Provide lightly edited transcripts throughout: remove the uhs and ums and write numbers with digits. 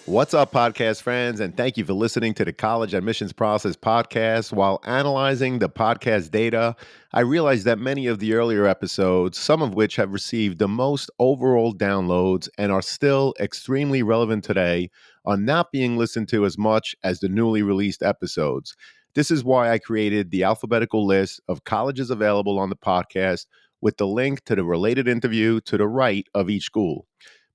What's up, podcast friends? And thank you for listening to the College Admissions Process podcast. While analyzing the podcast data, I realized that many of the earlier episodes, some of which have received the most overall downloads and are still extremely relevant today, are not being listened to as much as the newly released episodes. This is why I created the alphabetical list of colleges available on the podcast with the link to the related interview to the right of each school.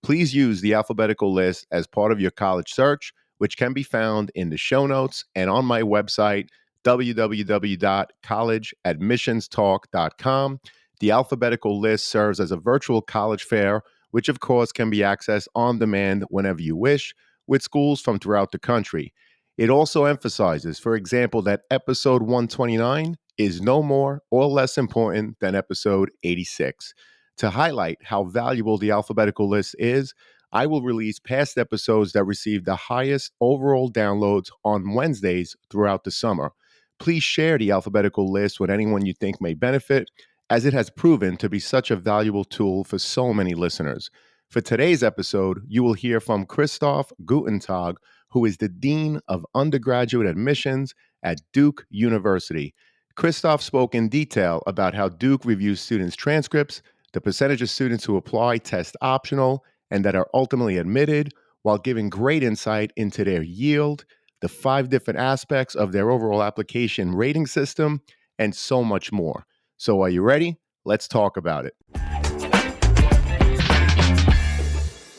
Please use the alphabetical list as part of your college search, which can be found in the show notes and on my website, www.collegeadmissionstalk.com. The alphabetical list serves as a virtual college fair, which of course can be accessed on demand whenever you wish, with schools from throughout the country. It also emphasizes, for example, that episode 129 is no more or less important than episode 86. To highlight how valuable the alphabetical list is, I will release past episodes that receive the highest overall downloads on Wednesdays throughout the summer. Please share the alphabetical list with anyone you think may benefit, as it has proven to be such a valuable tool for so many listeners. For today's episode, you will hear from Christoph Gutentag, who is the Dean of Undergraduate Admissions at Duke University. Christoph spoke in detail about how Duke reviews students' transcripts, the percentage of students who apply test optional and that are ultimately admitted, while giving great insight into their yield, the 5 different aspects of their overall application rating system, and so much more. So, are you ready? Let's talk about it.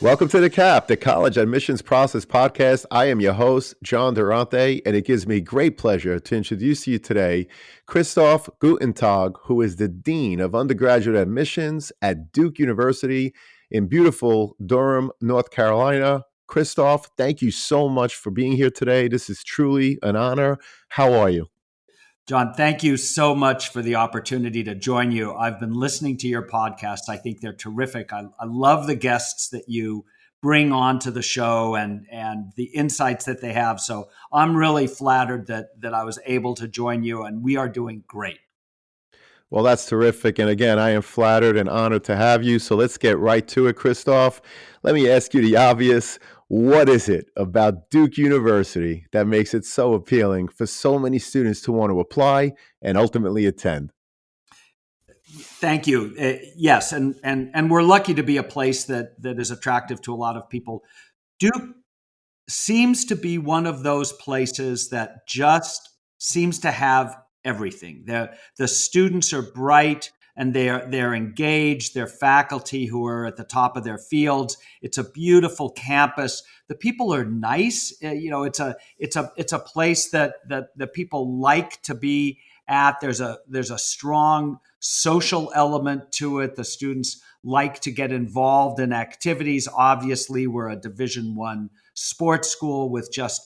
Welcome to the CAP, the College Admissions Process podcast. I am your host, John Durante, and it gives me great pleasure to introduce to you today Christoph Gutentag, who is the Dean of Undergraduate Admissions at Duke University in beautiful Durham, North Carolina. Christoph, thank you so much for being here today. This is truly an honor. How are you? John, thank you so much for the opportunity to join you. I've been listening to your podcast. I think they're terrific. I love the guests that you bring onto the show and the insights that they have. So I'm really flattered that I was able to join you, and we are doing great. Well, that's terrific. And again, I am flattered and honored to have you. So let's get right to it, Christoph. Let me ask you the obvious. What is it about Duke University that makes it so appealing for so many students to want to apply and ultimately attend? Thank you. Yes, and we're lucky to be a place that is attractive to a lot of people. Duke seems to be one of those places that just seems to have everything. The students are bright and they're engaged. They're faculty who are at the top of their fields. It's a beautiful campus. The people are nice. It's a place that people like to be at. There's a strong social element to it. The students like to get involved in activities. Obviously, we're a Division I sports school with just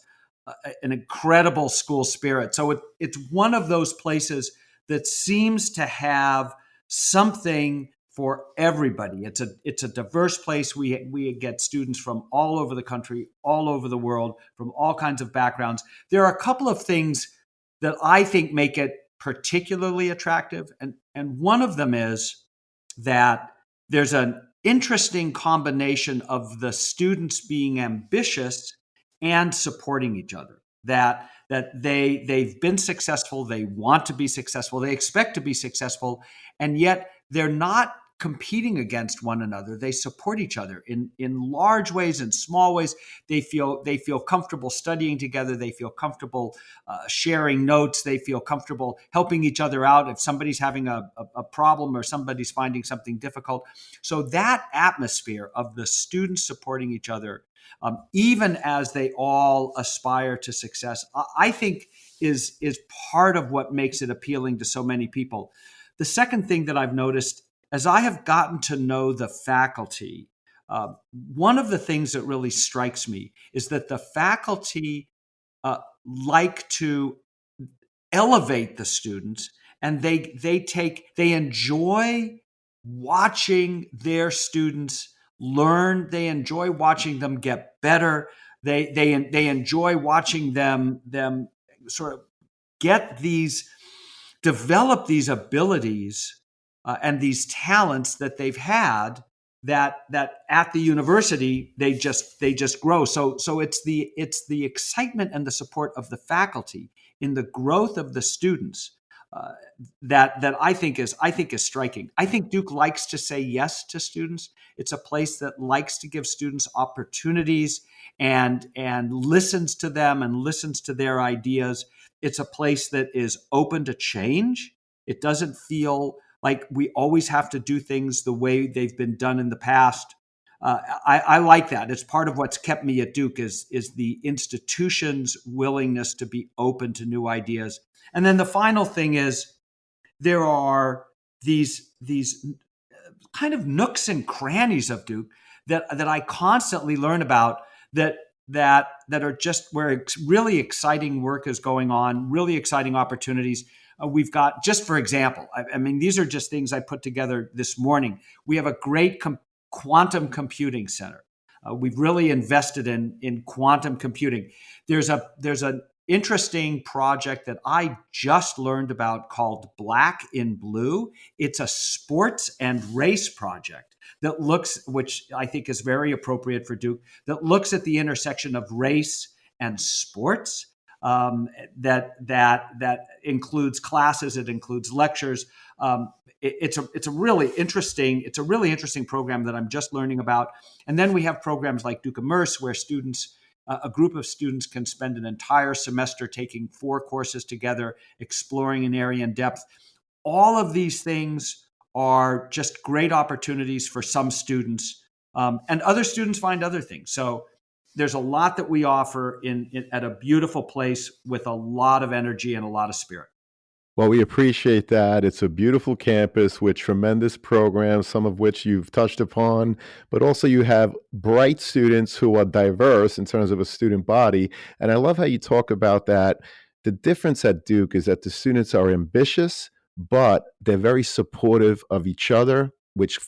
an incredible school spirit. So it's one of those places that seems to have something for everybody. It's a diverse place. We get students from all over the country, all over the world, from all kinds of backgrounds. There are a couple of things that I think make it particularly attractive, and one of them is that there's an interesting combination of the students being ambitious and supporting each other. That they've been successful, they want to be successful, they expect to be successful, and yet they're not competing against one another. They support each other in large ways and small ways. They feel comfortable studying together. They feel comfortable sharing notes. They feel comfortable helping each other out if somebody's having a problem or somebody's finding something difficult. So that atmosphere of the students supporting each other, even as they all aspire to success, I think is part of what makes it appealing to so many people. The second thing that I've noticed as I have gotten to know the faculty, one of the things that really strikes me is that the faculty like to elevate the students, and they enjoy watching their students learn. They enjoy watching them get better. They enjoy watching them sort of develop these abilities and these talents that they've had that at the university they just grow. So it's the excitement and the support of the faculty in the growth of the students, uh, that I think is striking. I think Duke likes to say yes to students. It's a place that likes to give students opportunities and listens to them and listens to their ideas. It's a place that is open to change. It doesn't feel like we always have to do things the way they've been done in the past. I like that. It's part of what's kept me at Duke is the institution's willingness to be open to new ideas. And then the final thing is there are these kind of nooks and crannies of Duke that I constantly learn about, that that are just where really exciting work is going on, really exciting opportunities. We've got, just for example, I mean, these are just things I put together this morning. We have a great quantum computing center. We've really invested in quantum computing. There's an interesting project that I just learned about called Black in Blue. It's a sports and race project that looks, which I think is very appropriate for Duke, that looks at the intersection of race and sports. That includes classes, it includes lectures. It's a really interesting program that I'm just learning about. And then we have programs like Duke Immerse, where a group of students can spend an entire semester taking 4 courses together, exploring an area in depth. All of these things are just great opportunities for some students, and other students find other things. So there's a lot that we offer at a beautiful place with a lot of energy and a lot of spirit. Well, we appreciate that. It's a beautiful campus with tremendous programs, some of which you've touched upon, but also you have bright students who are diverse in terms of a student body. And I love how you talk about that. The difference at Duke is that the students are ambitious, but they're very supportive of each other, which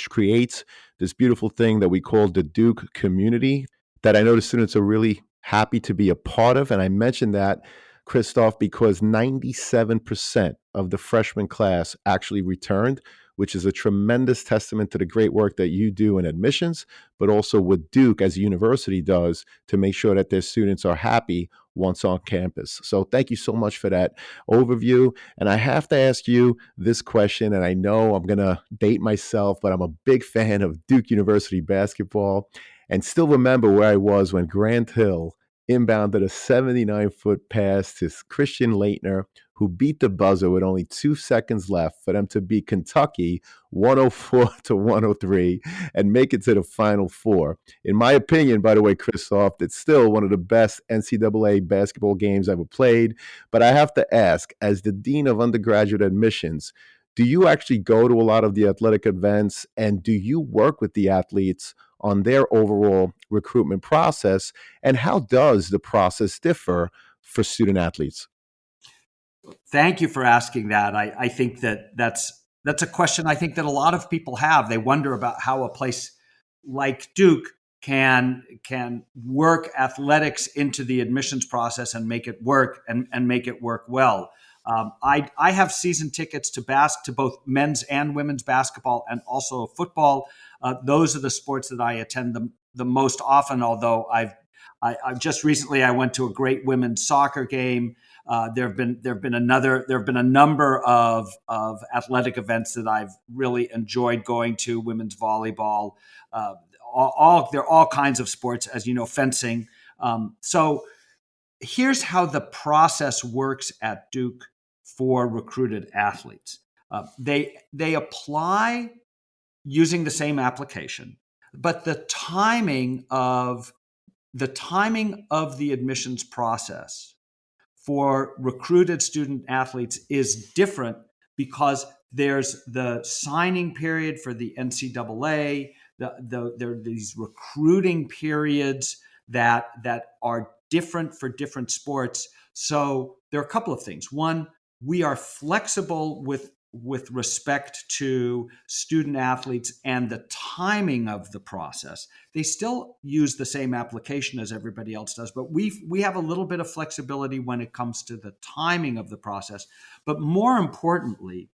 creates this beautiful thing that we call the Duke community that I know the students are really happy to be a part of. And I mentioned that, Christoph, because 97% of the freshman class actually returned, which is a tremendous testament to the great work that you do in admissions, but also what Duke as a university does to make sure that their students are happy once on campus. So thank you so much for that overview. And I have to ask you this question, and I know I'm going to date myself, but I'm a big fan of Duke University basketball and still remember where I was when Grant Hill inbounded a 79-foot pass to Christian Leitner, who beat the buzzer with only 2 seconds left for them to beat Kentucky 104 to 103 and make it to the Final Four. In my opinion, by the way, Christoph, it's still one of the best NCAA basketball games ever played. But I have to ask, as the Dean of Undergraduate Admissions, do you actually go to a lot of the athletic events, and do you work with the athletes on their overall recruitment process? And how does the process differ for student athletes? Thank you for asking that. I think that's a question I think that a lot of people have. They wonder about how a place like Duke can work athletics into the admissions process and make it work, and make it work well. I have season tickets to both men's and women's basketball, and also football. Those are the sports that I attend the most often. Although I've just recently I went to a great women's soccer game. There have been a number of athletic events that I've really enjoyed going to. Women's volleyball, there are all kinds of sports, as you know, fencing. So here's how the process works at Duke for recruited athletes. They apply using the same application, but the timing of the admissions process for recruited student athletes is different, because there's the signing period for the NCAA. There are these recruiting periods that are different for different sports. So there are a couple of things. One, we are flexible with respect to student athletes and the timing of the process. They still use the same application as everybody else does, but we have a little bit of flexibility when it comes to the timing of the process. But more importantly,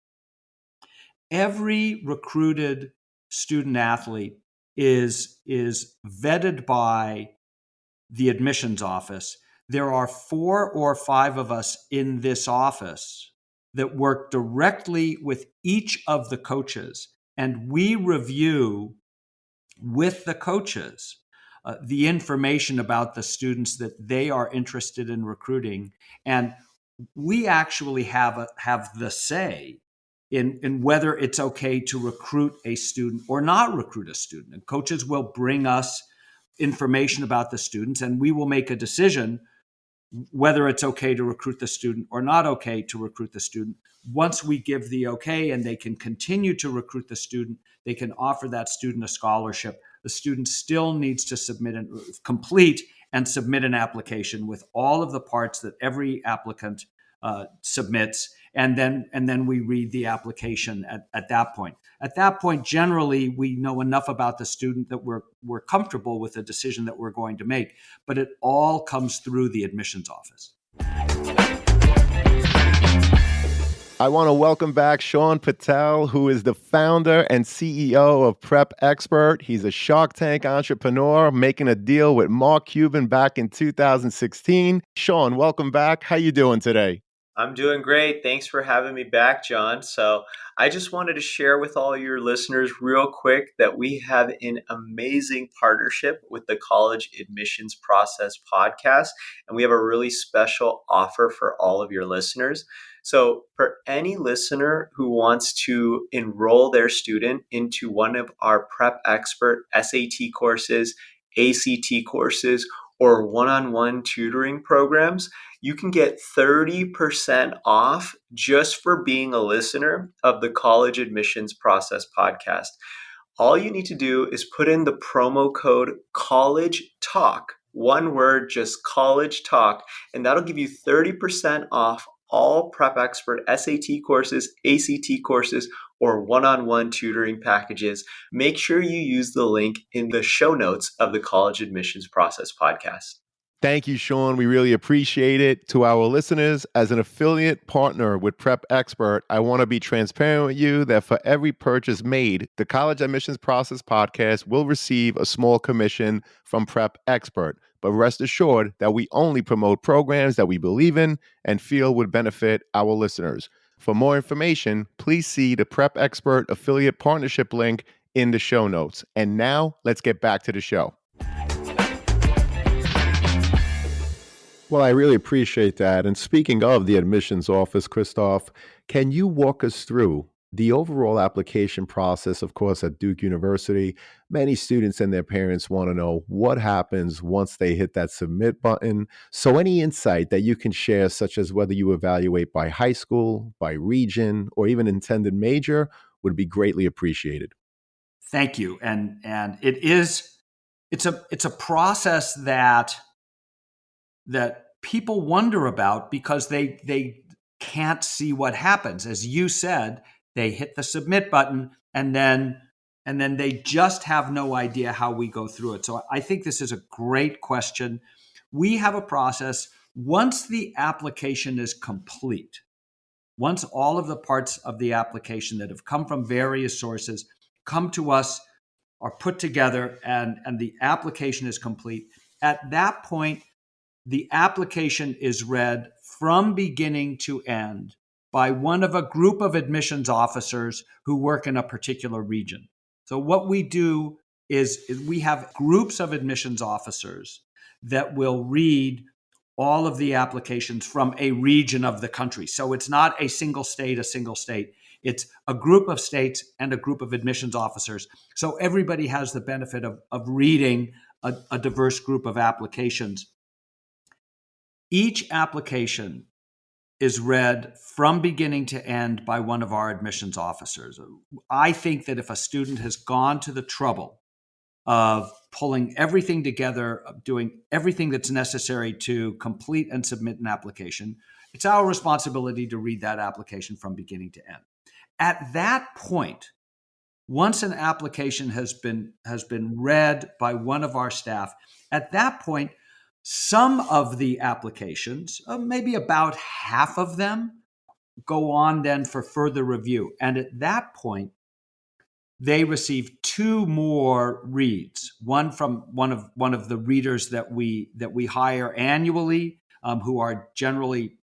every recruited student athlete is vetted by the admissions office. There are 4 or 5 of us in this office that work directly with each of the coaches, and we review with the coaches the information about the students that they are interested in recruiting, and we actually have the say in whether it's okay to recruit a student or not recruit a student. And coaches will bring us information about the students, and we will make a decision whether it's okay to recruit the student or not okay to recruit the student. Once we give the okay and they can continue to recruit the student, they can offer that student a scholarship. The student still needs to complete and submit an application with all of the parts that every applicant submits, and then we read the application at that point. At that point, generally, we know enough about the student that we're comfortable with the decision that we're going to make. But it all comes through the admissions office. I want to welcome back Sean Patel, who is the founder and CEO of Prep Expert. He's a Shark Tank entrepreneur making a deal with Mark Cuban back in 2016. Sean, welcome back. How you doing today? I'm doing great. Thanks for having me back, John. So, I just wanted to share with all your listeners real quick that we have an amazing partnership with the College Admissions Process podcast, and we have a really special offer for all of your listeners. So, for any listener who wants to enroll their student into one of our Prep Expert SAT courses, ACT courses, or one-on-one tutoring programs, you can get 30% off just for being a listener of the College Admissions Process podcast. All you need to do is put in the promo code College Talk, one word, just College Talk, and that'll give you 30% off all Prep Expert SAT courses, ACT courses, or one-on-one tutoring packages. Make sure you use the link in the show notes of the College Admissions Process podcast. Thank you, Sean. We really appreciate it. To our listeners, as an affiliate partner with Prep Expert, I want to be transparent with you that for every purchase made, the College Admissions Process podcast will receive a small commission from Prep Expert. But rest assured that we only promote programs that we believe in and feel would benefit our listeners. For more information, please see the Prep Expert affiliate partnership link in the show notes. And now let's get back to the show. Well, I really appreciate that. And speaking of the admissions office, Christoph, can you walk us through the overall application process? Of course, at Duke University, many students and their parents want to know what happens once they hit that submit button. So, any insight that you can share, such as whether you evaluate by high school, by region, or even intended major, would be greatly appreciated. Thank you. And it's a process that people wonder about because they can't see what happens. As you said, they hit the submit button and then they just have no idea how we go through it. So I think this is a great question. We have a process. Once the application is complete, once all of the parts of the application that have come from various sources come to us, are put together, and the application is complete, at that point, the application is read from beginning to end by one of a group of admissions officers who work in a particular region. So what we do is we have groups of admissions officers that will read all of the applications from a region of the country. So it's not a single state. It's a group of states and a group of admissions officers. So everybody has the benefit of reading a diverse group of applications. Each application is read from beginning to end by one of our admissions officers. I think that if a student has gone to the trouble of pulling everything together, of doing everything that's necessary to complete and submit an application, it's our responsibility to read that application from beginning to end. At that point, once an application has been read by one of our staff, at that point, some of the applications, maybe about half of them, go on then for further review. And at that point, they receive two more reads. One from one of the readers that we hire annually, who are generally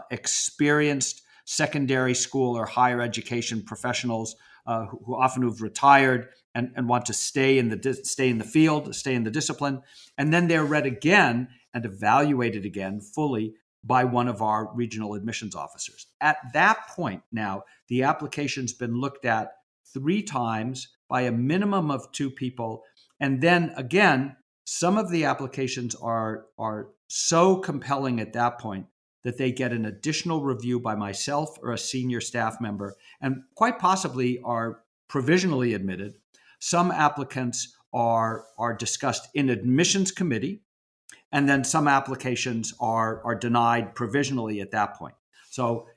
experienced secondary school or higher education professionals who often have retired and want to stay in the field, stay in the discipline, and then they're read again and evaluated again fully by one of our regional admissions officers. At that point, now the application's been looked at 3 times by a minimum of 2 people, and then again, some of the applications are so compelling at that point that they get an additional review by myself or a senior staff member, and quite possibly are provisionally admitted. Some applicants are discussed in admissions committee, and then some applications are denied provisionally at that point. So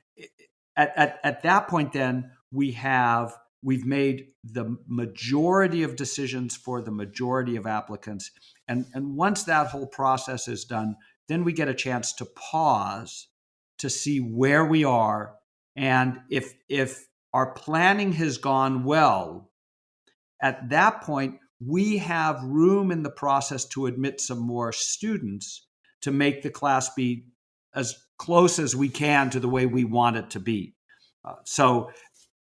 at that point, then we've made the majority of decisions for the majority of applicants, and once that whole process is done, then we get a chance to pause to see where we are, and if our planning has gone well, at that point, we have room in the process to admit some more students to make the class be as close as we can to the way we want it to be. So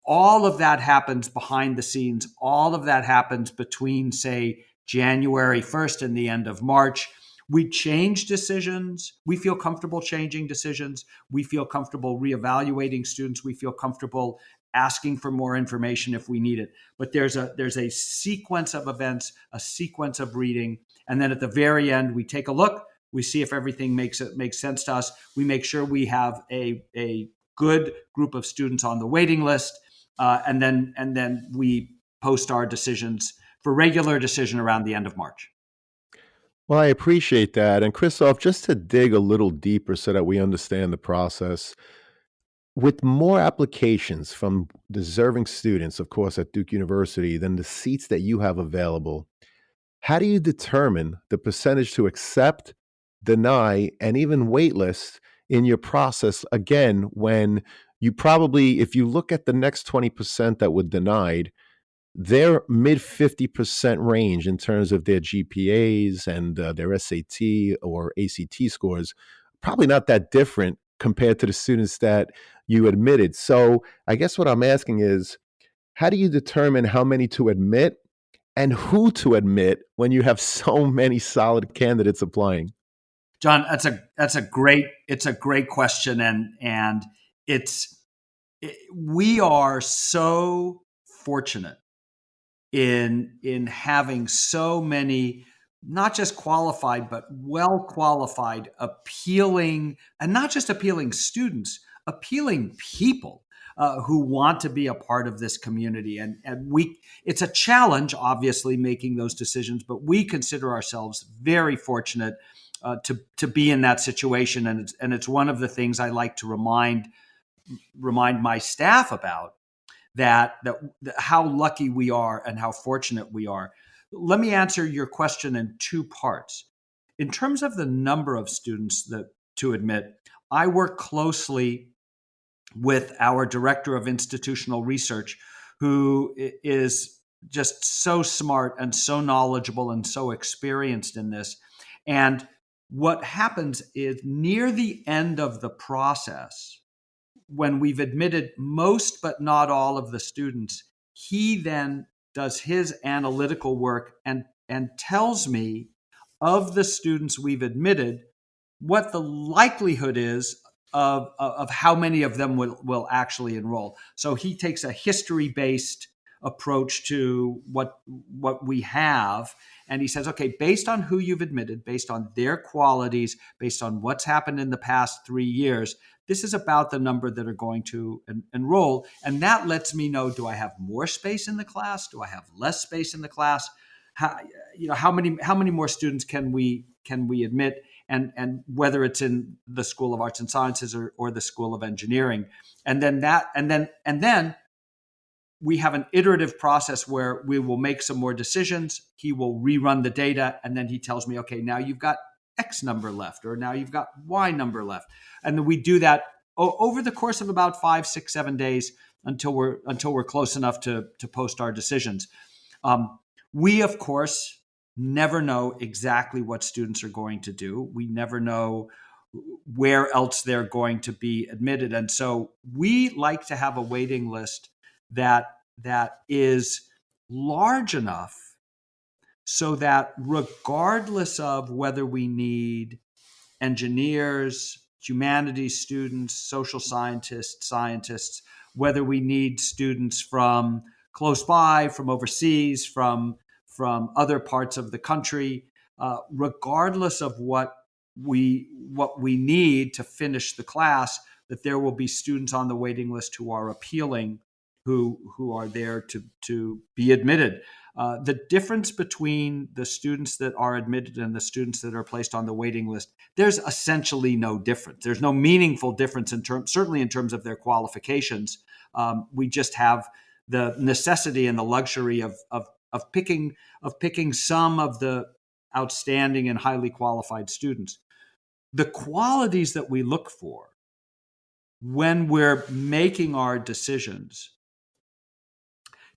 all of that happens behind the scenes. All of that happens between, say, January 1st and the end of March. We change decisions. We feel comfortable changing decisions. We feel comfortable reevaluating students. We feel comfortable asking for more information if we need it. But there's a sequence of events, a sequence of reading, and then at the very end, we take a look. We see if everything makes sense to us. We make sure we have a good group of students on the waiting list, and then we post our decisions for regular decision around the end of March. Well, I appreciate that. And Christoph, just to dig a little deeper so that we understand the process, with more applications from deserving students, of course, at Duke University than the seats that you have available, how do you determine the percentage to accept, deny, and even waitlist in your process again when you probably, if you look at the next 20% that were denied, they're mid 50% range in terms of their GPAs and their SAT or ACT scores, probably not that different compared to the students that you admitted. So I guess what I'm asking is, how do you determine how many to admit and who to admit when you have so many solid candidates applying? John, it's a great question, and it's we are so fortunate in having so many, not just qualified but well qualified, appealing, and not just appealing students, appealing people who want to be a part of this community. And we, it's a challenge obviously making those decisions, but we consider ourselves very fortunate to be in that situation, and it's one of the things I like to remind my staff about, that how lucky we are and how fortunate we are. Let me answer your question in 2 parts. In terms of the number of students that to admit, I work closely with our director of institutional research, who is just so smart and so knowledgeable and so experienced in this. And what happens is near the end of the process, when we've admitted most but not all of the students, he then does his analytical work and tells me, of the students we've admitted, what the likelihood is of how many of them will actually enroll. So he takes a history based approach to what we have, and he says, okay, based on who you've admitted, based on their qualities, based on what's happened in the past 3 years, this is about the number that are going to enroll. And that lets me know, do I have more space in the class? Do I have less space in the class? How, how many more students can we admit? And whether it's in the School of Arts and Sciences or the School of Engineering. And then we have an iterative process where we will make some more decisions. He will rerun the data, and then he tells me, okay, now you've got X number left, or now you've got Y number left. And then we do that over the course of about 5, 6, 7 days. until we're close enough to post our decisions. We, of course, never know exactly what students are going to do. We never know where else they're going to be admitted. And so we like to have a waiting list that is large enough so that regardless of whether we need engineers, humanities students, social scientists, whether we need students from close by, from overseas, from other parts of the country, regardless of what we need to finish the class, that there will be students on the waiting list who are appealing, who are there to be admitted. The difference between the students that are admitted and the students that are placed on the waiting list, there's essentially no difference. There's no meaningful difference certainly in terms of their qualifications. We just have the necessity and the luxury of picking some of the outstanding and highly qualified students. The qualities that we look for when we're making our decisions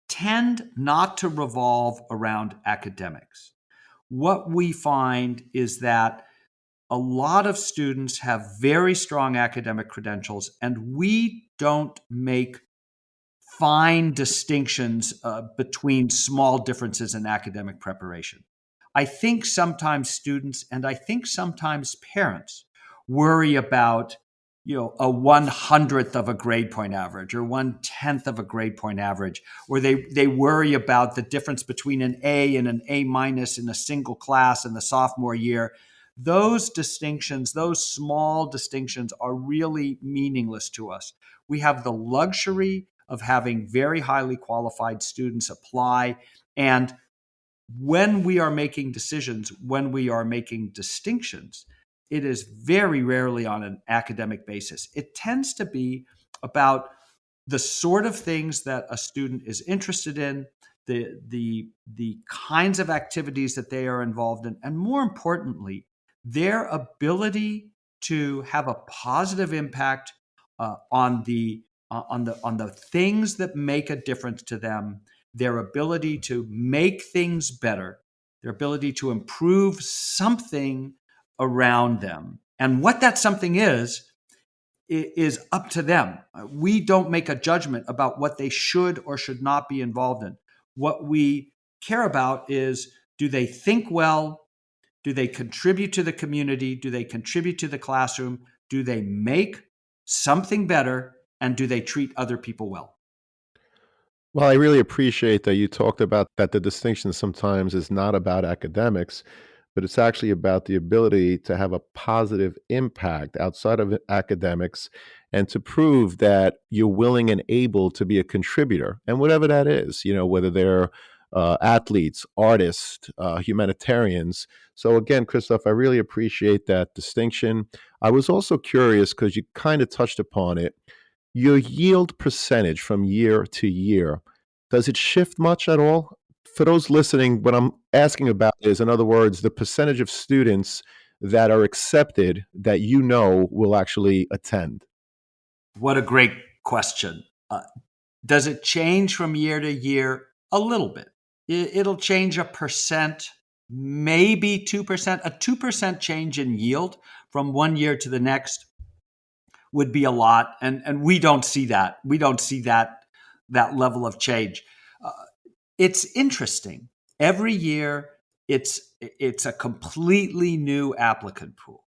tend not to revolve around academics. What we find is that a lot of students have very strong academic credentials, and we don't make fine distinctions between small differences in academic preparation. I think sometimes students and I think sometimes parents worry about, a 1/100th of a grade point average or 1/10th of a grade point average, or they worry about the difference between an A and an A minus in a single class in the sophomore year. Those distinctions, those small distinctions, are really meaningless to us. We have the luxury of having very highly qualified students apply. And when we are making decisions, when we are making distinctions, it is very rarely on an academic basis. It tends to be about the sort of things that a student is interested in, the kinds of activities that they are involved in, and more importantly, their ability to have a positive impact on the things that make a difference to them, their ability to make things better, their ability to improve something around them. And what that something is up to them. We don't make a judgment about what they should or should not be involved in. What we care about is, do they think well? Do they contribute to the community? Do they contribute to the classroom? Do they make something better? And do they treat other people well? Well, I really appreciate that you talked about that the distinction sometimes is not about academics, but it's actually about the ability to have a positive impact outside of academics and to prove that you're willing and able to be a contributor. And whatever that is, whether they're athletes, artists, humanitarians. So, again, Christoph, I really appreciate that distinction. I was also curious because you kind of touched upon it. Your yield percentage from year to year, does it shift much at all? For those listening, what I'm asking about is, in other words, the percentage of students that are accepted that will actually attend. What a great question. Does it change from year to year? A little bit. It'll change a percent, maybe 2%. A 2% change in yield from one year to the next would be a lot. And we don't see that. We don't see that level of change. Uh, it's interesting. Every year, it's a completely new applicant pool.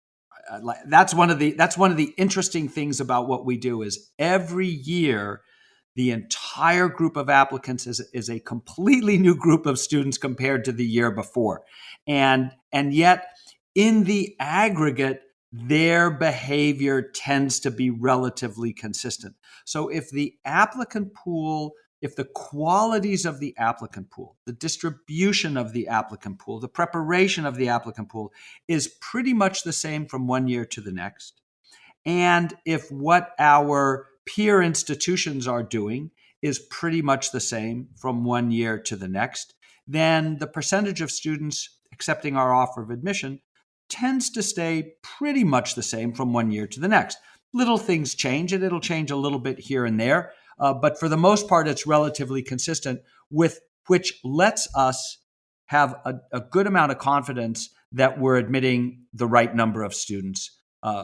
That's one of the interesting things about what we do is every year the entire group of applicants is a completely new group of students compared to the year before, and yet in the aggregate their behavior tends to be relatively consistent. So if the qualities of the applicant pool, the distribution of the applicant pool, the preparation of the applicant pool is pretty much the same from one year to the next, and if what our peer institutions are doing is pretty much the same from one year to the next, then the percentage of students accepting our offer of admission tends to stay pretty much the same from one year to the next. Little things change, and it'll change a little bit here and there. But for the most part, it's relatively consistent, with which lets us have a good amount of confidence that we're admitting the right number of students,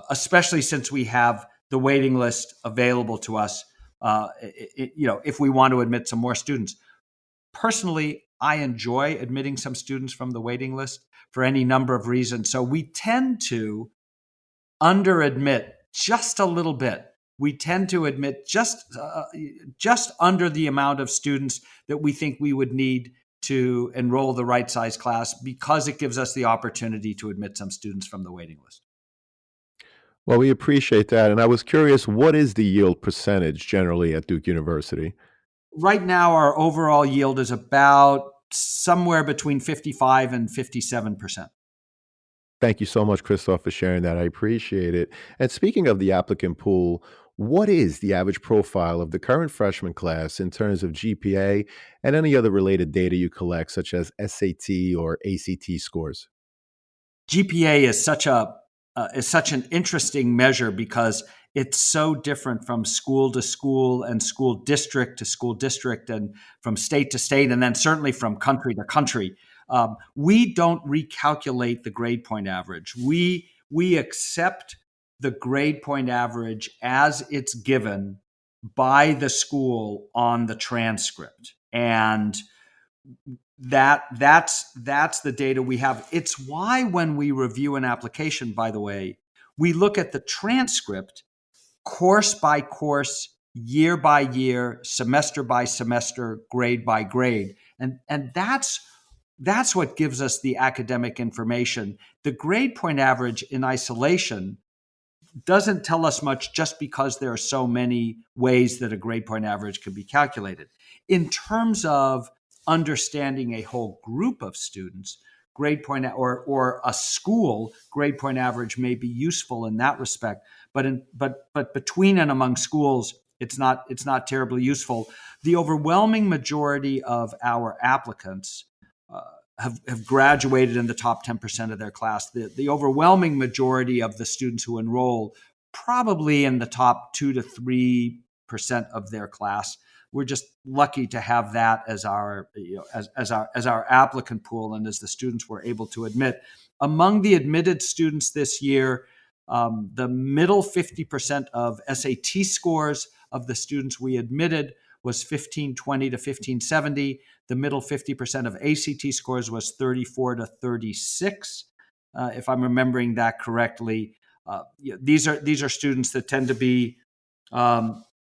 especially since we have the waiting list available to us. If we want to admit some more students. Personally, I enjoy admitting some students from the waiting list for any number of reasons. So we tend to under admit just a little bit. We tend to admit just under the amount of students that we think we would need to enroll the right size class, because it gives us the opportunity to admit some students from the waiting list. Well, we appreciate that. And I was curious, what is the yield percentage generally at Duke University? Right now, our overall yield is about somewhere between 55 and 57%. Thank you so much, Christoph, for sharing that. I appreciate it. And speaking of the applicant pool, what is the average profile of the current freshman class in terms of GPA and any other related data you collect, such as SAT or ACT scores? GPA is such an interesting measure because it's so different from school to school and school district to school district and from state to state, and then certainly from country to country. We don't recalculate the grade point average. We accept the grade point average as it's given by the school on the transcript, and that's the data we have. It's why when we review an application, by the way, we look at the transcript course by course, year by year, semester by semester, grade by grade. And that's what gives us the academic information. The grade point average in isolation doesn't tell us much, just because there are so many ways that a grade point average can be calculated. In terms of understanding a whole group of students, grade point or a school grade point average may be useful in that respect, but between and among schools, it's not terribly useful. The overwhelming majority of our applicants uh, have graduated in the top 10% of their class. The overwhelming majority of the students who enroll, probably in the top 2 to 3% of their class. We're just lucky to have that as our applicant pool and as the students we're able to admit. Among the admitted students this year, the middle 50% of SAT scores of the students we admitted was 1520 to 1570. The middle 50% of ACT scores was 34 to 36, if I'm remembering that correctly. These are students that tend to be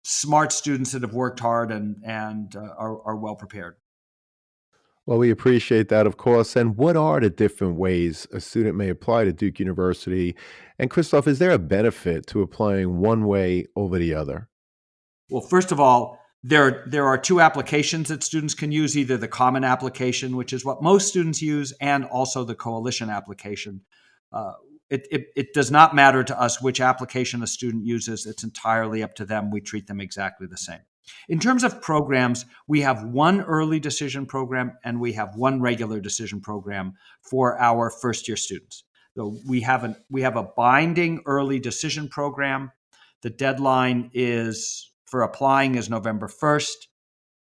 smart students that have worked hard and are well prepared. Well, we appreciate that, of course. And what are the different ways a student may apply to Duke University? And Christoph, is there a benefit to applying one way over the other? Well, first of all, there are two applications that students can use: either the common application, which is what most students use, and also the coalition application. Uh, it does not matter to us which application a student uses. It's entirely up to them. We treat them exactly the same. In terms of programs, we have one early decision program and we have one regular decision program for our first year students. So we have a binding early decision program. The deadline is for applying is November 1st.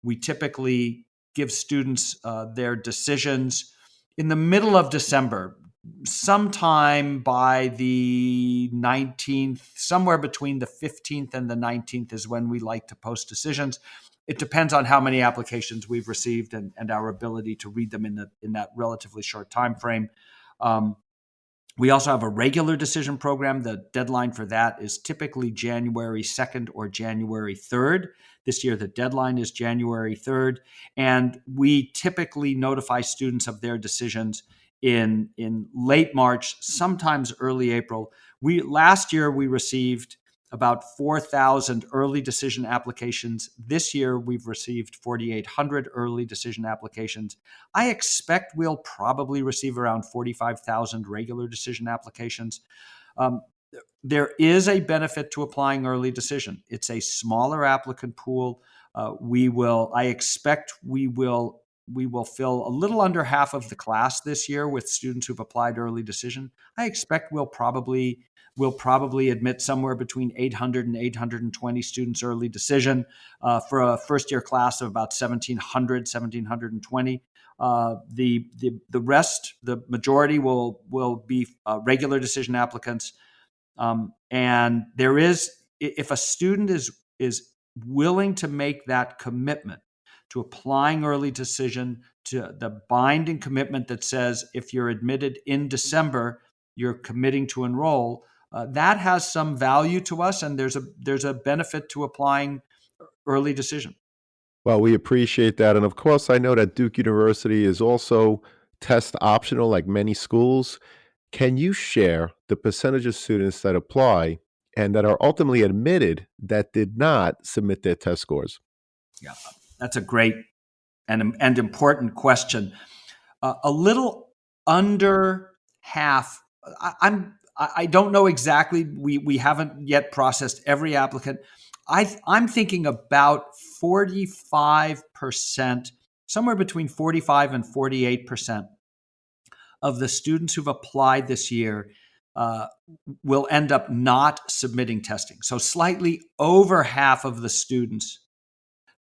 We typically give students their decisions in the middle of December, sometime by the 19th, somewhere between the 15th and the 19th is when we like to post decisions. It depends on how many applications we've received and our ability to read them in that relatively short time frame. Um, we also have a regular decision program. The deadline for that is typically January 2nd or January 3rd. This year, the deadline is January 3rd. And we typically notify students of their decisions in late March, sometimes early April. Last year, we received about 4,000 early decision applications. This year, we've received 4,800 early decision applications. I expect we'll probably receive around 45,000 regular decision applications. Um, there is a benefit to applying early decision. It's a smaller applicant pool. I expect we will we will fill a little under half of the class this year with students who've applied early decision. I expect we'll probably admit somewhere between 800 and 820 students early decision for a first year class of about 1,700, 1,720. The rest, the majority will be regular decision applicants. And there is, if a student is willing to make that commitment to applying early decision, to the binding commitment that says if you're admitted in December, you're committing to enroll, that has some value to us, and there's a benefit to applying early decision. Well, we appreciate that. And of course, I know that Duke University is also test optional, like many schools. Can you share the percentage of students that apply and that are ultimately admitted that did not submit their test scores? Yeah, that's a great and important question. A little under half. I don't know exactly. We haven't yet processed every applicant. I'm thinking about 45%, somewhere between 45 and 48% of the students who've applied this year will end up not submitting testing. So slightly over half of the students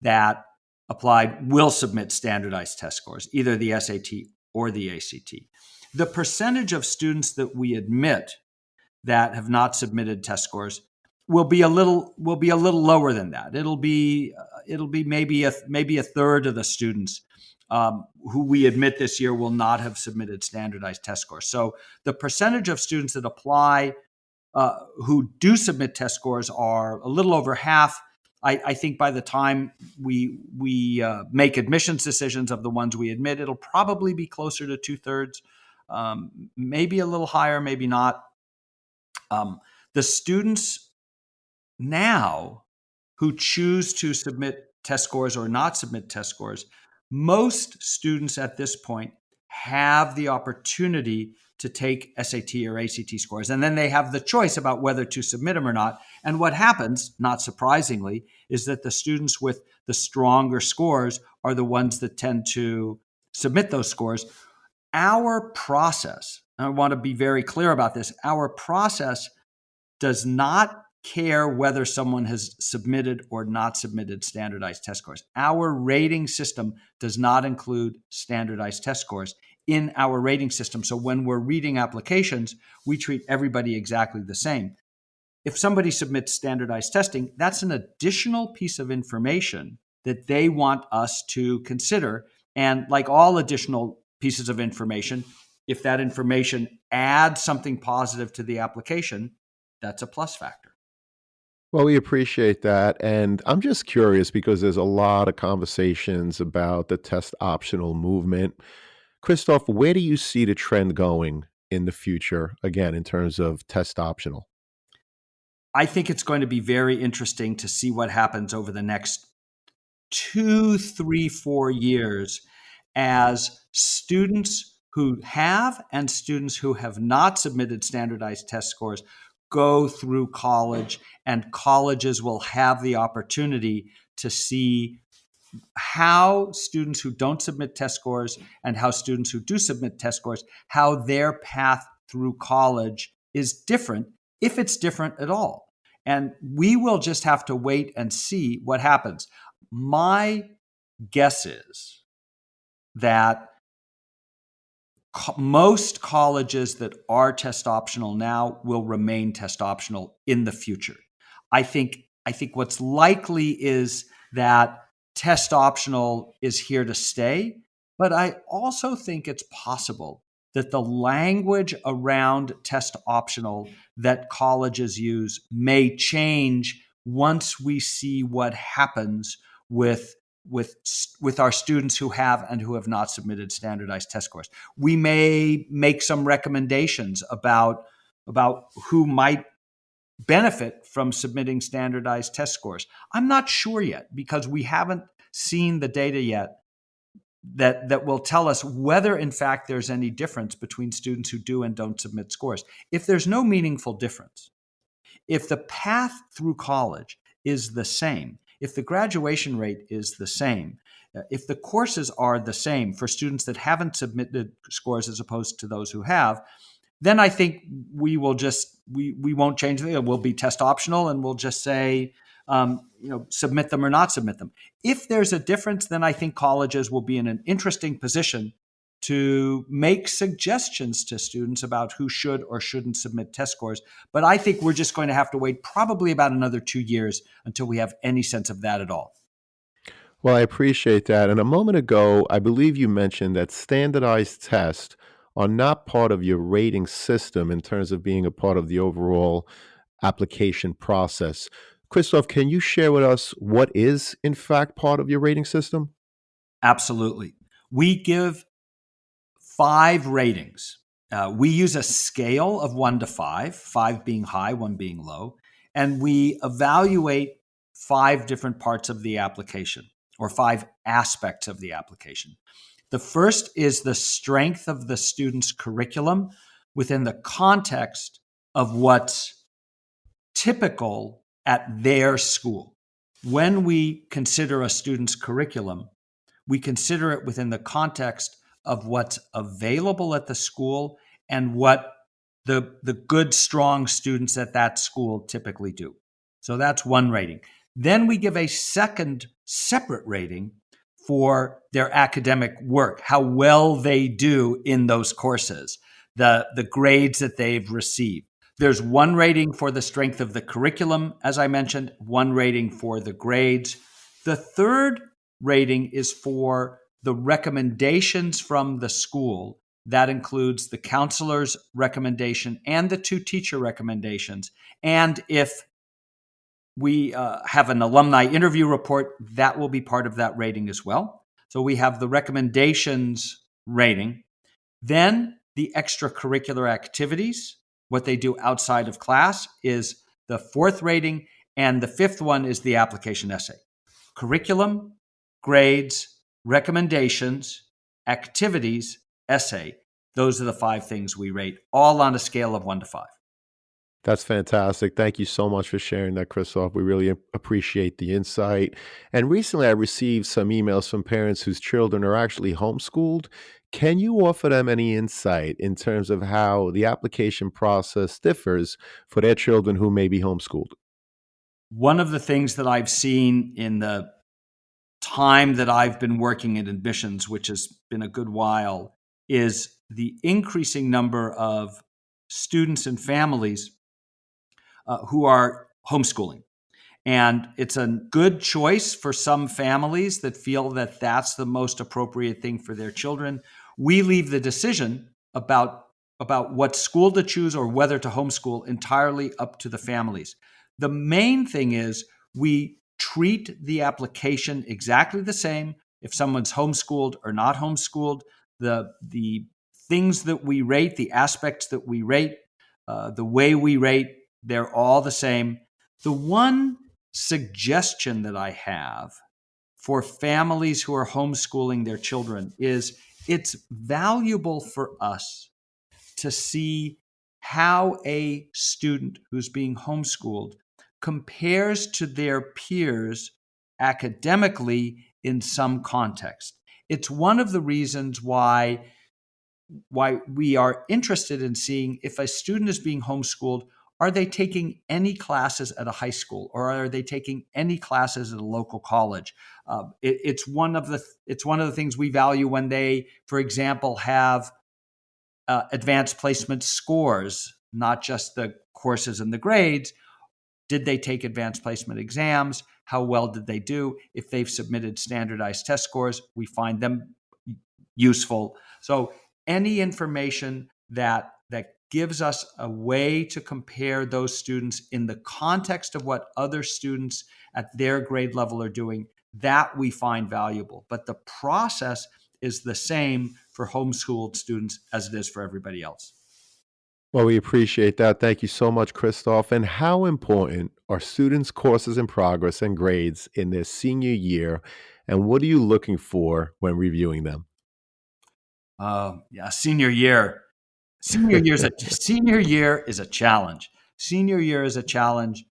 that applied will submit standardized test scores, either the SAT or the ACT. The percentage of students that we admit that have not submitted test scores will be a little lower than that. It'll be maybe a third of the students who we admit this year will not have submitted standardized test scores. So the percentage of students that apply who do submit test scores are a little over half. I think by the time we make admissions decisions of the ones we admit, it'll probably be closer to 2/3, maybe a little higher, maybe not. The students now who choose to submit test scores or not submit test scores, most students at this point have the opportunity to take SAT or ACT scores, and then they have the choice about whether to submit them or not. And what happens, not surprisingly, is that the students with the stronger scores are the ones that tend to submit those scores. Our process, and I want to be very clear about this, our process does not care whether someone has submitted or not submitted standardized test scores. Our rating system does not include standardized test scores in our rating system. So when we're reading applications, we treat everybody exactly the same. If somebody submits standardized testing, that's an additional piece of information that they want us to consider. And like all additional pieces of information, if that information adds something positive to the application, that's a plus factor. Well, we appreciate that. And I'm just curious because there's a lot of conversations about the test optional movement. Christoph, where do you see the trend going in the future, again, in terms of test optional? I think it's going to be very interesting to see what happens over the next 2, 3, 4 years as students who have and students who have not submitted standardized test scores go through college, and colleges will have the opportunity to see how students who don't submit test scores and how students who do submit test scores, how their path through college is different, if it's different at all. And we will just have to wait and see what happens. My guess is that most colleges that are test optional now will remain test optional in the future. I think what's likely is that test optional is here to stay, but I also think it's possible that the language around test optional that colleges use may change once we see what happens with our students who have and who have not submitted standardized test scores. We may make some recommendations about who might benefit from submitting standardized test scores. I'm not sure yet because we haven't seen the data yet that will tell us whether in fact there's any difference between students who do and don't submit scores. If there's no meaningful difference, if the path through college is the same, if the graduation rate is the same, if the courses are the same for students that haven't submitted scores as opposed to those who have, then I think we will just we won't change it. It will be test optional, and we'll just say submit them or not submit them. If there's a difference, then I think colleges will be in an interesting position to make suggestions to students about who should or shouldn't submit test scores. But I think we're just going to have to wait probably about another 2 years until we have any sense of that at all. Well, I appreciate that. And a moment ago, I believe you mentioned that standardized tests are not part of your rating system in terms of being a part of the overall application process. Christoph, can you share with us what is, in fact, part of your rating system? Absolutely. We give 5 ratings. We use a scale of 1 to 5, 5 being high, 1 being low, and we evaluate 5 different parts of the application or 5 aspects of the application. The first is the strength of the student's curriculum within the context of what's typical at their school. When we consider a student's curriculum, we consider it within the context of what's available at the school and what the good, strong students at that school typically do. So that's one rating. Then we give a second separate rating for their academic work, how well they do in those courses, the grades that they've received. There's one rating for the strength of the curriculum, as I mentioned, one rating for the grades. The third rating is for the recommendations from the school. That includes the counselor's recommendation and the 2 teacher recommendations. And if we have an alumni interview report, that will be part of that rating as well. So we have the recommendations rating. Then the extracurricular activities, what they do outside of class, is the 4th rating. And the 5th one is the application essay. Curriculum, grades, recommendations, activities, essay. Those are the 5 things we rate, all on a scale of 1 to 5. That's fantastic. Thank you so much for sharing that, Christoph. We really appreciate the insight. And recently, I received some emails from parents whose children are actually homeschooled. Can you offer them any insight in terms of how the application process differs for their children who may be homeschooled? One of the things that I've seen in the time that I've been working in admissions, which has been a good while, is the increasing number of students and families who are homeschooling. And it's a good choice for some families that feel that that's the most appropriate thing for their children. We leave the decision about what school to choose or whether to homeschool entirely up to the families. The main thing is we treat the application exactly the same if someone's homeschooled or not homeschooled. The things that we rate, the aspects that we rate, the way we rate, they're all the same. The one suggestion that I have for families who are homeschooling their children is it's valuable for us to see how a student who's being homeschooled compares to their peers academically in some context. It's one of the reasons why we are interested in seeing if a student is being homeschooled, are they taking any classes at a high school or are they taking any classes at a local college? It's one of the things we value when they, for example, have advanced placement scores, not just the courses and the grades. Did they take advanced placement exams? How well did they do? If they've submitted standardized test scores, we find them useful. So any information that gives us a way to compare those students in the context of what other students at their grade level are doing, that we find valuable. But the process is the same for homeschooled students as it is for everybody else. Well, we appreciate that. Thank you so much, Christoph. And how important are students' courses in progress and grades in their senior year? And what are you looking for when reviewing them? Yeah, senior year. Senior year is a challenge. Senior year is a challenge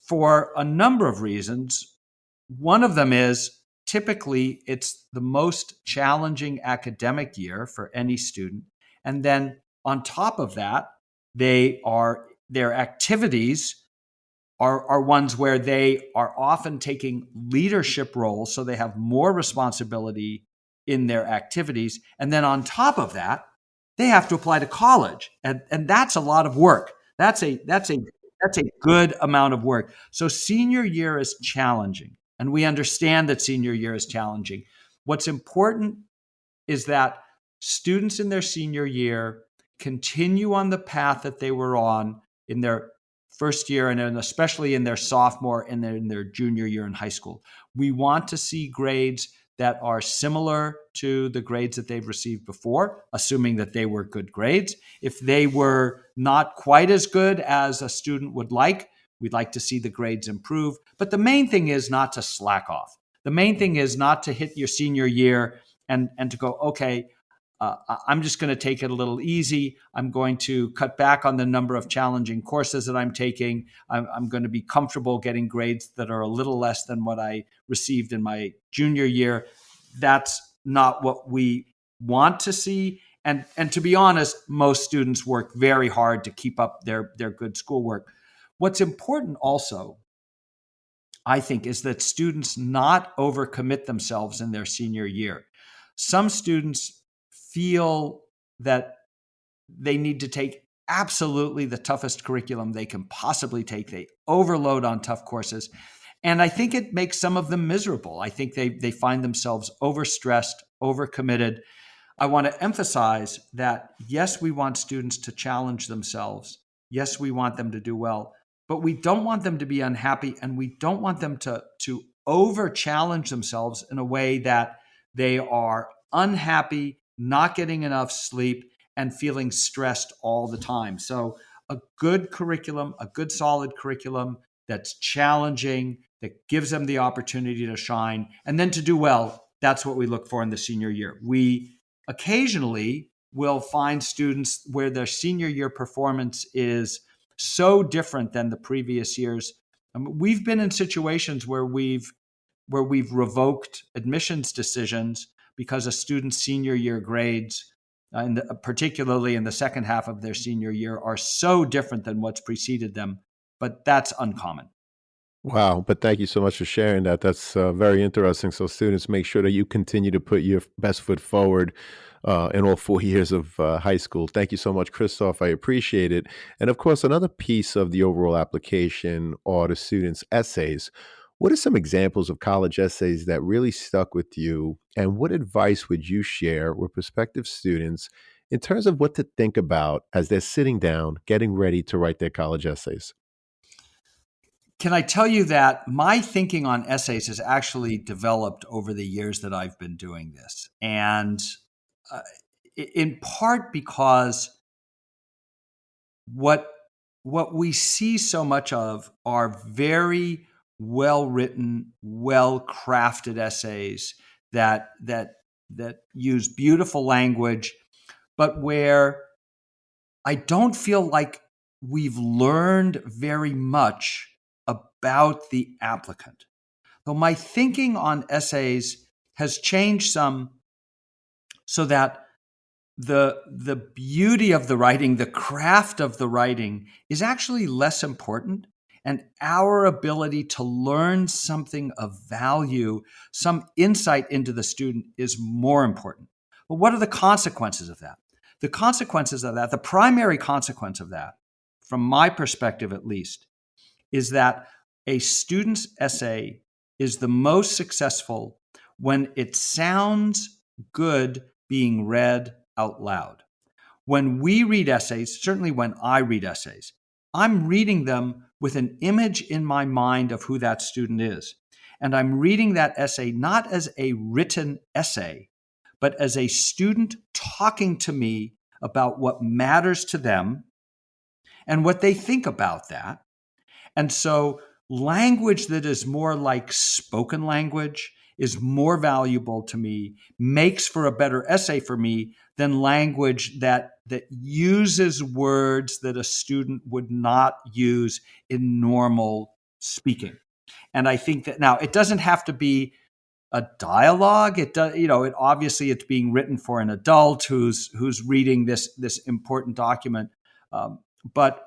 for a number of reasons. One of them is typically it's the most challenging academic year for any student. And then on top of that, their activities are ones where they are often taking leadership roles, so they have more responsibility in their activities. And then on top of that, they have to apply to college, and that's a lot of work. That's a good amount of work. So senior year is challenging, and we understand that senior year is challenging. What's important is that students in their senior year continue on the path that they were on in their first year, and then especially in their sophomore and then in their junior year in high school. We want to see grades that are similar to the grades that they've received before, assuming that they were good grades. If they were not quite as good as a student would like, we'd like to see the grades improve. But the main thing is not to slack off. The main thing is not to hit your senior year and to go, okay, I'm just going to take it a little easy. I'm going to cut back on the number of challenging courses that I'm taking. I'm going to be comfortable getting grades that are a little less than what I received in my junior year. That's not what we want to see. And to be honest, most students work very hard to keep up their good schoolwork. What's important also, I think, is that students not overcommit themselves in their senior year. Some students feel that they need to take absolutely the toughest curriculum they can possibly take. They overload on tough courses. And I think it makes some of them miserable. I think they find themselves overstressed, overcommitted. I want to emphasize that, yes, we want students to challenge themselves. Yes, we want them to do well, but we don't want them to be unhappy, and we don't want them to over challenge themselves in a way that they are unhappy, not getting enough sleep, and feeling stressed all the time. So a good curriculum, a good solid curriculum that's challenging, that gives them the opportunity to shine and then to do well, that's what we look for in the senior year. We occasionally will find students where their senior year performance is so different than the previous years. We've been in situations where we've revoked admissions decisions because a student's senior year grades, and particularly in the second half of their senior year, are so different than what's preceded them. But that's uncommon. Wow, but thank you so much for sharing that. That's very interesting. So, students, make sure that you continue to put your best foot forward in all 4 years of high school. Thank you so much, Christoph. I appreciate it. And of course, another piece of the overall application are the students' essays. What are some examples of college essays that really stuck with you? And what advice would you share with prospective students in terms of what to think about as they're sitting down, getting ready to write their college essays? Can I tell you that my thinking on essays has actually developed over the years that I've been doing this? And uh, in part because what what we see so much of are very well written, well crafted essays that use beautiful language, but where I don't feel like we've learned very much about the applicant. So my thinking on essays has changed some, so that the beauty of the writing, the craft of the writing, is actually less important, and our ability to learn something of value, some insight into the student, is more important. But what are the consequences of that? The consequences of that, the primary consequence of that, from my perspective at least, is that a student's essay is the most successful when it sounds good being read out loud. When we read essays, certainly when I read essays, I'm reading them with an image in my mind of who that student is. And I'm reading that essay not as a written essay, but as a student talking to me about what matters to them and what they think about that. And so, language that is more like spoken language is more valuable to me, makes for a better essay for me than language that uses words that a student would not use in normal speaking. And I think that now it doesn't have to be a dialogue. It does, it obviously it's being written for an adult who's reading this important document. But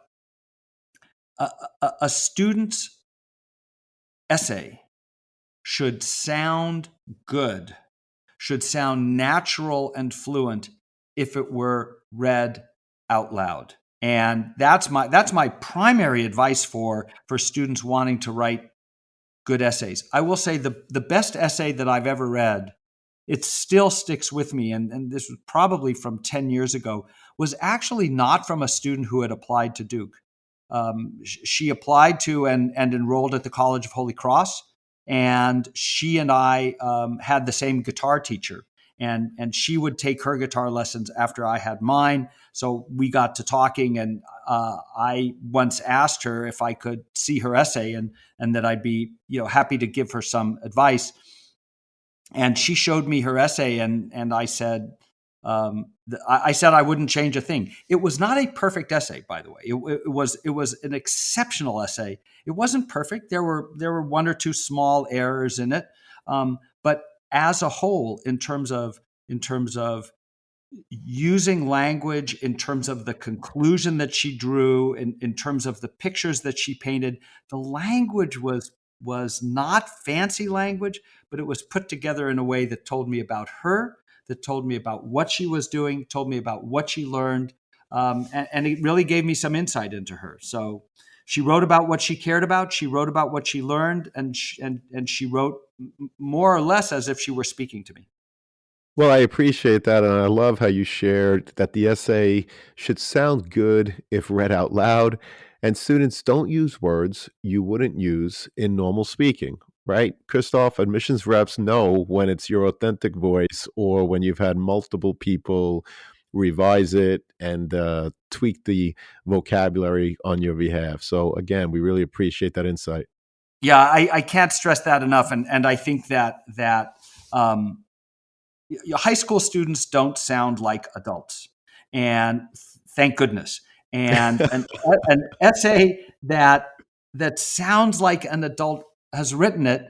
a student's essay should sound good, should sound natural and fluent if it were read out loud. And that's my primary advice for students wanting to write good essays. I will say the best essay that I've ever read, it still sticks with me, and this was probably from 10 years ago, was actually not from a student who had applied to Duke. She applied to and enrolled at the College of Holy Cross, and she and I had the same guitar teacher, and she would take her guitar lessons after I had mine. So we got to talking, and I once asked her if I could see her essay, and that I'd be happy to give her some advice. And she showed me her essay, and I said, I said I wouldn't change a thing. It was not a perfect essay, by the way. It was an exceptional essay. It wasn't perfect. There were one or two small errors in it, but as a whole, in terms of using language, in terms of the conclusion that she drew, in terms of the pictures that she painted, the language was not fancy language, but it was put together in a way that told me about her, that told me about what she was doing, told me about what she learned, and it really gave me some insight into her. So she wrote about what she cared about. She wrote about what she learned, and she wrote more or less as if she were speaking to me. Well, I appreciate that, and I love how you shared that the essay should sound good if read out loud, and students don't use words you wouldn't use in normal speaking, right? Christoph, admissions reps know when it's your authentic voice or when you've had multiple people revise it and tweak the vocabulary on your behalf. So, again, we really appreciate that insight. Yeah, I can't stress that enough, and I think that um, high school students don't sound like adults, and thank goodness. And an essay that sounds like an adult has written it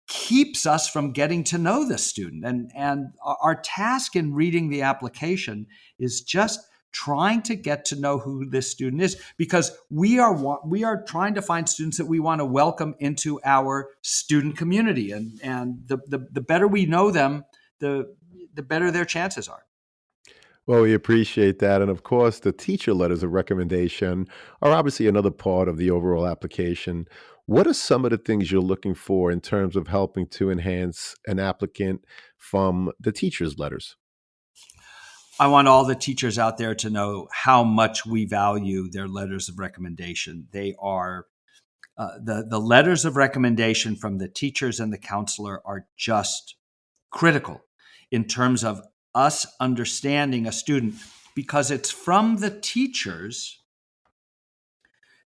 keeps us from getting to know the student. And our task in reading the application is just trying to get to know who this student is, because we are trying to find students that we want to welcome into our student community, and the better we know them, the better their chances are. Well, we appreciate that. And of course, the teacher letters of recommendation are obviously another part of the overall application. What are some of the things you're looking for in terms of helping to enhance an applicant from the teacher's letters? I want all the teachers out there to know how much we value their letters of recommendation. They are the letters of recommendation from the teachers and the counselor are just critical in terms of us understanding a student, because it's from the teachers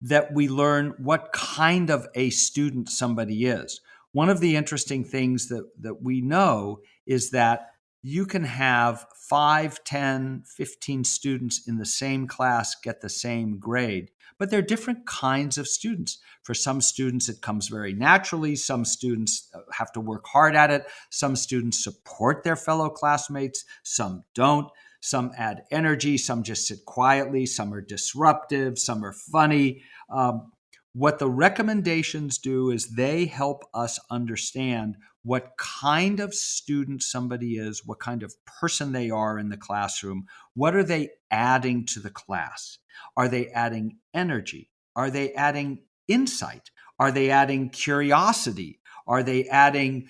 that we learn what kind of a student somebody is. One of the interesting things that we know is that you can have 5, 10, 15 students in the same class get the same grade, but they're different kinds of students. For some students, it comes very naturally. Some students have to work hard at it. Some students support their fellow classmates. Some don't. Some add energy. Some just sit quietly. Some are disruptive. Some are funny. Um, what the recommendations do is they help us understand what kind of student somebody is, what kind of person they are in the classroom. What are they adding to the class? Are they adding energy? Are they adding insight? Are they adding curiosity? Are they adding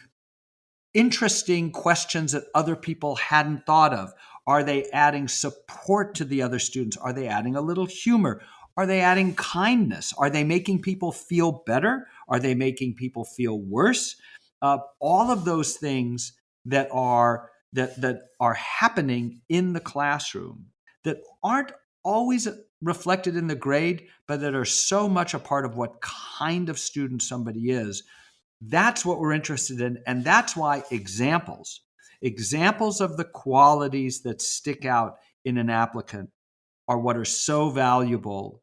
interesting questions that other people hadn't thought of? Are they adding support to the other students? Are they adding a little humor? Are they adding kindness? Are they making people feel better? Are they making people feel worse? All of those things that are happening in the classroom that aren't always reflected in the grade, but that are so much a part of what kind of student somebody is. That's what we're interested in. And that's why examples of the qualities that stick out in an applicant are what are so valuable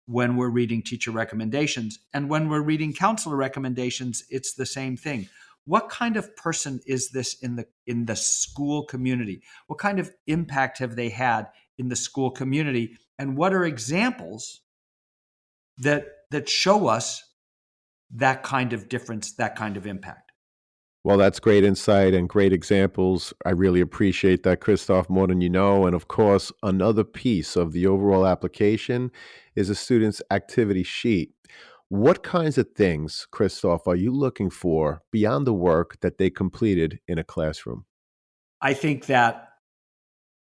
when we're reading teacher recommendations. And when we're reading counselor recommendations, it's the same thing. what kind of person is this in the school community? What kind of impact have they had in the school community? And what are examples that show us that kind of difference, that kind of impact? Well, that's great insight and great examples. I really appreciate that, Christoph, more than you know. And of course, another piece of the overall application is a student's activity sheet. What kinds of things, Christoph, are you looking for beyond the work that they completed in a classroom? I think that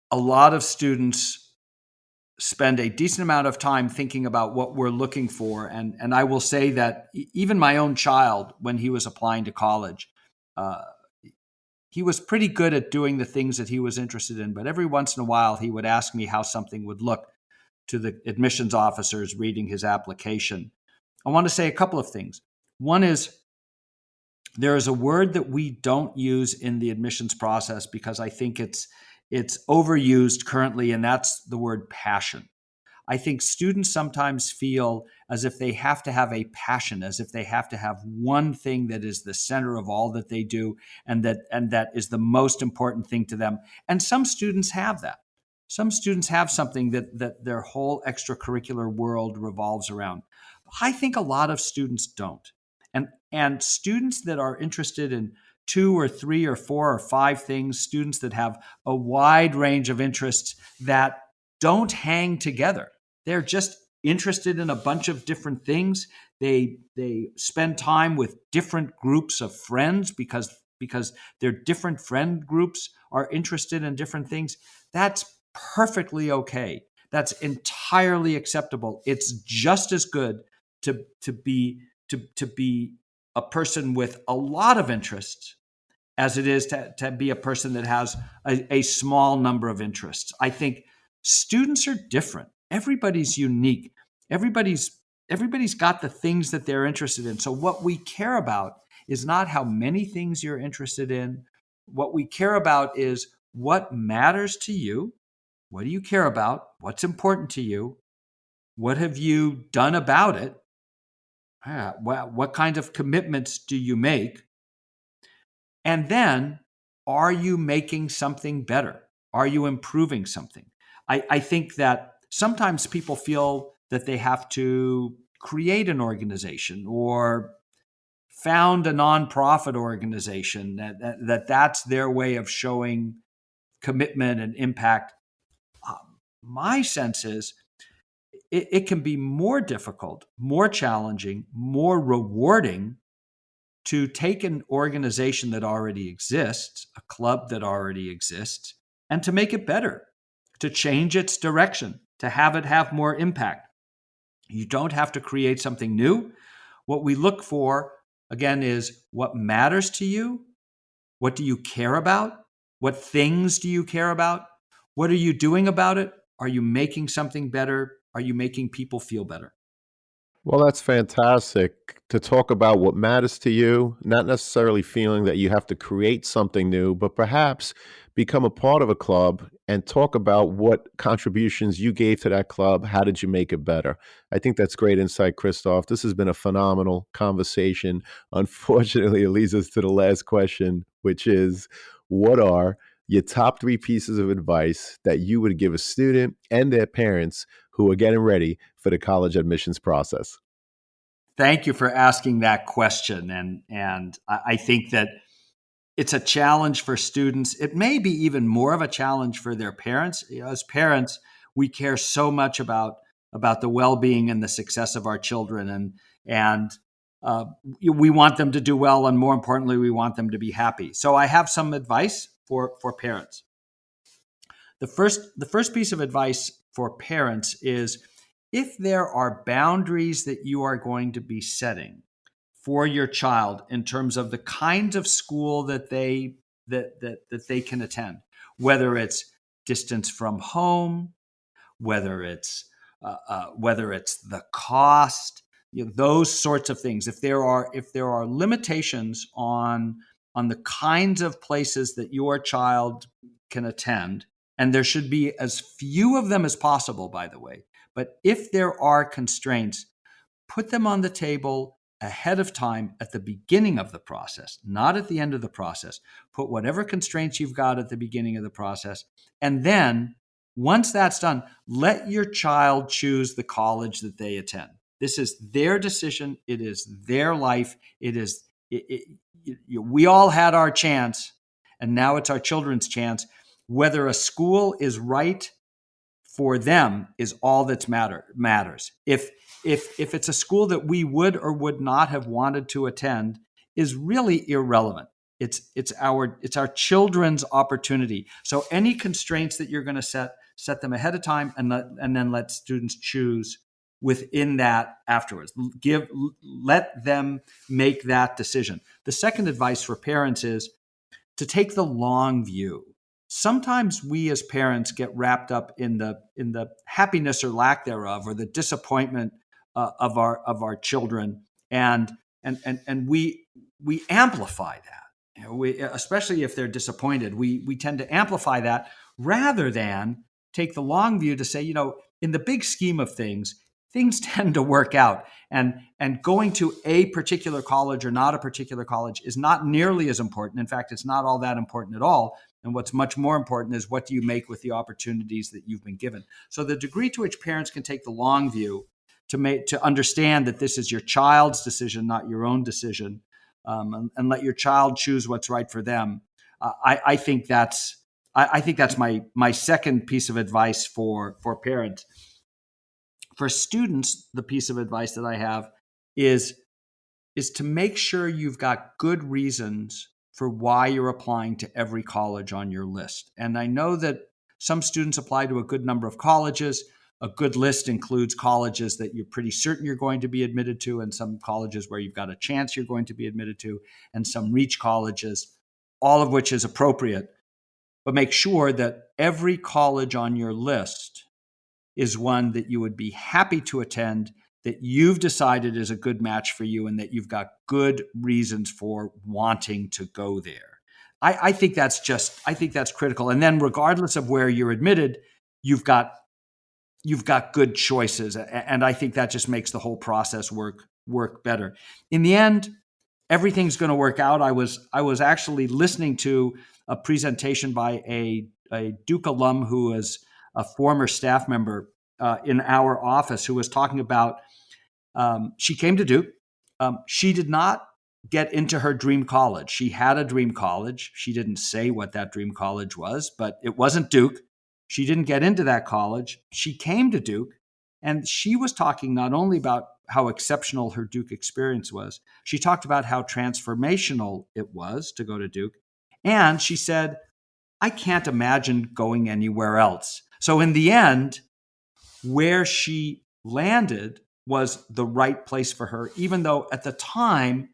a lot of students spend a decent amount of time thinking about what we're looking for. And I will say that even my own child, when he was applying to college, uh, he was pretty good at doing the things that he was interested in. But every once in a while, he would ask me how something would look to the admissions officers reading his application. I want to say a couple of things. One is there is a word that we don't use in the admissions process because I think it's overused currently, and that's the word passion. I think students sometimes feel as if they have to have a passion, as if they have to have one thing that is the center of all that they do, and that is the most important thing to them. And some students have that. Some students have something that their whole extracurricular world revolves around. I think a lot of students don't. And students that are interested in two or three or four or five things, students that have a wide range of interests that don't hang together. They're just interested in a bunch of different things. They spend time with different groups of friends because their different friend groups are interested in different things. That's perfectly okay. That's entirely acceptable. It's just as good to be a person with a lot of interests as it is to be a person that has a small number of interests. I think students are different. Everybody's unique. Everybody's got the things that they're interested in. So what we care about is not how many things you're interested in. What we care about is what matters to you. What do you care about? What's important to you? What have you done about it? What kind of commitments do you make? And then, are you making something better? Are you improving something? I think that sometimes people feel that they have to create an organization or found a nonprofit organization, that's their way of showing commitment and impact. My sense is it can be more difficult, more challenging, more rewarding to take an organization that already exists, a club that already exists, and to make it better, to change its direction, to have it have more impact. You don't have to create something new. What we look for, again, is what matters to you. What do you care about? What things do you care about? What are you doing about it? Are you making something better? Are you making people feel better? Well, that's fantastic to talk about what matters to you, not necessarily feeling that you have to create something new, but perhaps become a part of a club and talk about what contributions you gave to that club. How did you make it better? I think that's great insight, Christoph. This has been a phenomenal conversation. Unfortunately, it leads us to the last question, which is what are your top three pieces of advice that you would give a student and their parents who are getting ready for the college admissions process? Thank you for asking that question. And I think that it's a challenge for students. It may be even more of a challenge for their parents. As parents, we care so much about the well-being and the success of our children, and uh, we want them to do well, and more importantly, we want them to be happy. So I have some advice for parents. The first piece of advice for parents is if there are boundaries that you are going to be setting for your child in terms of the kinds of school that they can attend, whether it's distance from home, whether it's the cost, those sorts of things. If there are limitations on the kinds of places that your child can attend, and there should be as few of them as possible, by the way. But if there are constraints, put them on the table, ahead of time at the beginning of the process, not at the end of the process. Put whatever constraints you've got at the beginning of the process. And then once that's done, let your child choose the college that they attend. This is their decision. It is their life. We all had our chance, and now it's our children's chance. Whether a school is right for them is all that matters. If it's a school that we would or would not have wanted to attend is really irrelevant. It's our children's opportunity. So any constraints that you're going to set them ahead of time, and then let students choose within that afterwards. Let them make that decision. The second advice for parents is to take the long view. Sometimes we as parents get wrapped up in the happiness or lack thereof, or the disappointment of our children, and we amplify that. Especially if they're disappointed, we tend to amplify that rather than take the long view to say, in the big scheme of things tend to work out. And going to a particular college or not a particular college is not nearly as important. In fact, it's not all that important at all. And what's much more important is, what do you make with the opportunities that you've been given? So the degree to which parents can take the long view to understand that this is your child's decision, not your own decision, and let your child choose what's right for them. I think that's my second piece of advice for parents. For students, the piece of advice that I have is to make sure you've got good reasons for why you're applying to every college on your list. And I know that some students apply to a good number of colleges. A good list includes colleges that you're pretty certain you're going to be admitted to, and some colleges where you've got a chance you're going to be admitted to, and some reach colleges, all of which is appropriate. But make sure that every college on your list is one that you would be happy to attend, that you've decided is a good match for you, and that you've got good reasons for wanting to go there. I think that's critical. And then regardless of where you're admitted, you've got good choices. And I think that just makes the whole process work better. In the end, everything's going to work out. I was actually listening to a presentation by a Duke alum who is a former staff member in our office, who was talking about, she came to Duke. She did not get into her dream college. She had a dream college. She didn't say what that dream college was, but it wasn't Duke. She didn't get into that college. She came to Duke, and she was talking not only about how exceptional her Duke experience was, she talked about how transformational it was to go to Duke. And she said, I can't imagine going anywhere else. So in the end, where she landed was the right place for her, even though at the time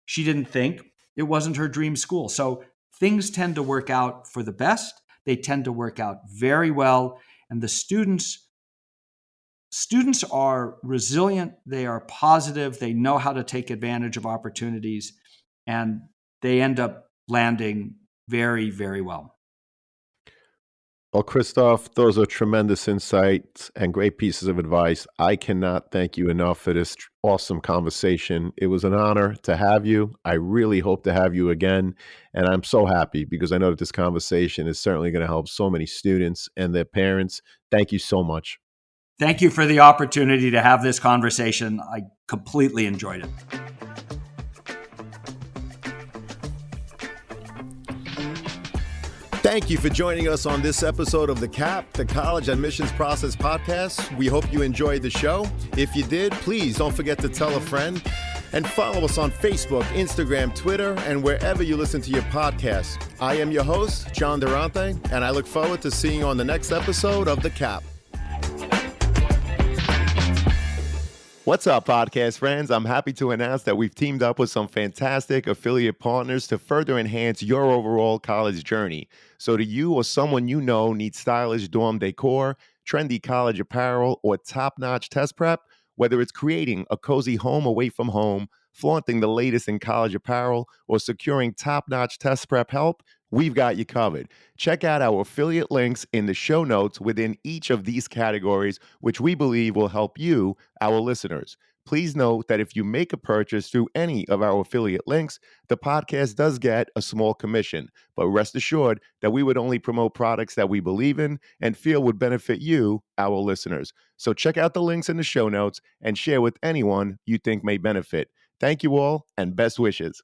she didn't think it wasn't her dream school. So things tend to work out for the best. They tend to work out very well. And the students are resilient. They are positive. They know how to take advantage of opportunities, and they end up landing very, very well. Well, Christoph, those are tremendous insights and great pieces of advice. I cannot thank you enough for this awesome conversation. It was an honor to have you. I really hope to have you again. And I'm so happy because I know that this conversation is certainly going to help so many students and their parents. Thank you so much. Thank you for the opportunity to have this conversation. I completely enjoyed it. Thank you for joining us on this episode of the CAP, the College Admissions Process Podcast. We hope you enjoyed the show. If you did, please don't forget to tell a friend and follow us on Facebook, Instagram, Twitter, and wherever you listen to your podcasts. I am your host, John Durante, and I look forward to seeing you on the next episode of the CAP. What's up, podcast friends? I'm happy to announce that we've teamed up with some fantastic affiliate partners to further enhance your overall college journey. So do you or someone you know need stylish dorm decor, trendy college apparel, or top-notch test prep? Whether it's creating a cozy home away from home, flaunting the latest in college apparel, or securing top-notch test prep help, we've got you covered. Check out our affiliate links in the show notes within each of these categories, which we believe will help you, our listeners. Please note that if you make a purchase through any of our affiliate links, the podcast does get a small commission. But rest assured that we would only promote products that we believe in and feel would benefit you, our listeners. So check out the links in the show notes and share with anyone you think may benefit. Thank you all and best wishes.